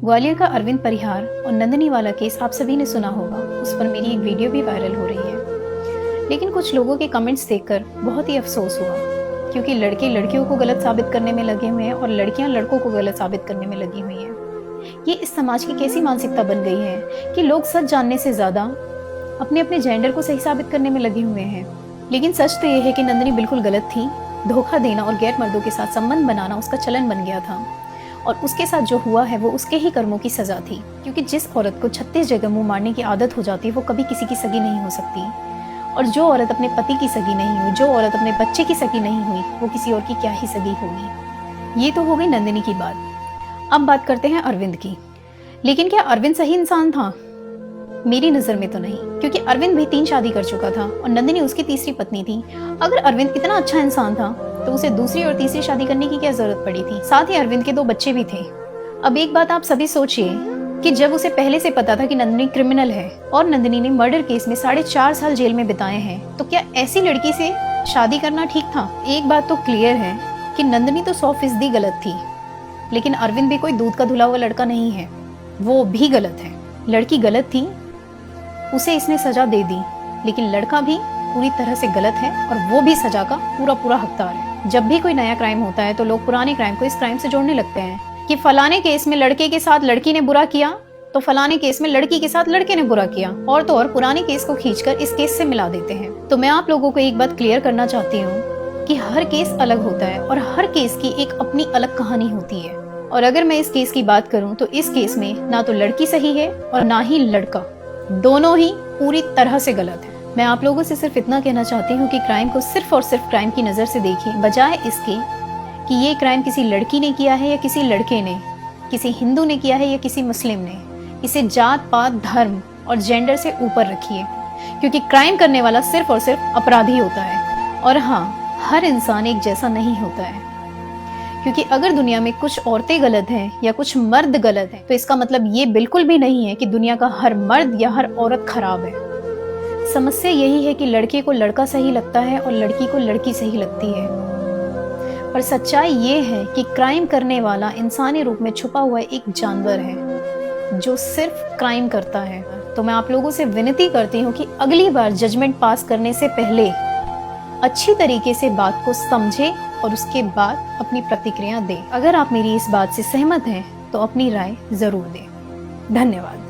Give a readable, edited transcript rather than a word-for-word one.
ग्वालियर का अरविंद परिहार और नंदिनी वाला केस आप सभी ने सुना होगा। उस पर मेरी एक वीडियो भी वायरल हो रही है। लेकिन कुछ लोगों के कमेंट्स देखकर बहुत ही अफसोस हुआ, क्योंकि लड़के लड़कियों को गलत साबित करने में लगे हुए हैं और लड़कियां लड़कों को गलत साबित करने में लगी हुई हैं। ये इस समाज की कैसी मानसिकता बन गई है कि लोग सच जानने से ज्यादा अपने अपने जेंडर को सही साबित करने में लगे हुए हैं। लेकिन सच तो ये है कि नंदिनी बिल्कुल गलत थी। धोखा देना और गैर मर्दों के साथ संबंध बनाना उसका चलन बन गया था, और उसके साथ जो हुआ है वो उसके ही कर्मों की सजा थी। क्योंकि जिस औरत को 36 जगह मुंह मारने की आदत हो जाती है वो कभी किसी की सगी नहीं हो सकती, और जो औरत अपने पति की सगी नहीं हुई, जो औरत अपने बच्चे की सगी नहीं हुई, वो किसी और की क्या ही सगी होगी। ये तो हो गई नंदिनी की बात। अब बात करते हैं अरविंद की। लेकिन क्या अरविंद सही इंसान था? मेरी नजर में तो नहीं, क्योंकि अरविंद भी 3 शादी कर चुका था और नंदिनी उसकी तीसरी पत्नी थी। अगर अरविंद इतना अच्छा इंसान था तो उसे दूसरी और तीसरी शादी करने की क्या जरूरत पड़ी थी? साथ ही अरविंद के 2 बच्चे भी थे। अब एक बात आप सभी सोचिए कि जब उसे पहले से पता था कि नंदिनी क्रिमिनल है और नंदिनी ने मर्डर केस में 4.5 साल जेल में बिताए हैं, तो क्या ऐसी लड़की से शादी करना ठीक था? एक बात तो क्लियर है कि नंदिनी तो 100% गलत थी, लेकिन अरविंद भी कोई दूध का धुला हुआ लड़का नहीं है, वो भी गलत है। लड़की गलत थी, उसे इसने सजा दे दी, लेकिन लड़का भी पूरी तरह से गलत है और वो भी सजा का पूरा हकदार है। जब भी कोई नया क्राइम होता है तो लोग पुराने क्राइम को इस क्राइम से जोड़ने लगते हैं कि फलाने केस में लड़के के साथ लड़की ने बुरा किया तो फलाने केस में लड़की के साथ लड़के ने बुरा किया, और तो और पुराने केस को खींचकर इस केस से मिला देते हैं। तो मैं आप लोगों को एक बात क्लियर करना चाहती हूँ कि हर केस अलग होता है और हर केस की एक अपनी अलग कहानी होती है। और अगर मैं इस केस की बात करूँ तो इस केस में ना तो लड़की सही है और ना ही लड़का, दोनों ही पूरी तरह से गलत है। मैं आप लोगों से सिर्फ इतना कहना चाहती हूँ कि क्राइम को सिर्फ और सिर्फ क्राइम की नज़र से देखिए, बजाय इसके कि ये क्राइम किसी लड़की ने किया है या किसी लड़के ने, किसी हिंदू ने किया है या किसी मुस्लिम ने। इसे जात पात धर्म और जेंडर से ऊपर रखिए, क्योंकि क्राइम करने वाला सिर्फ और सिर्फ अपराधी होता है। और हाँ, हर इंसान एक जैसा नहीं होता है, क्योंकि अगर दुनिया में कुछ औरतें गलत हैं या कुछ मर्द गलत हैं तो इसका मतलब ये बिल्कुल भी नहीं है कि दुनिया का हर मर्द या हर औरत खराब है। समस्या यही है कि लड़के को लड़का सही लगता है और लड़की को लड़की सही लगती है। पर सच्चाई ये है कि क्राइम करने वाला इंसानी रूप में छुपा हुआ एक जानवर है जो सिर्फ क्राइम करता है। तो मैं आप लोगों से विनती करती हूँ कि अगली बार जजमेंट पास करने से पहले अच्छी तरीके से बात को समझे और उसके बाद अपनी प्रतिक्रिया दे। अगर आप मेरी इस बात से सहमत हैं तो अपनी राय जरूर दें। धन्यवाद।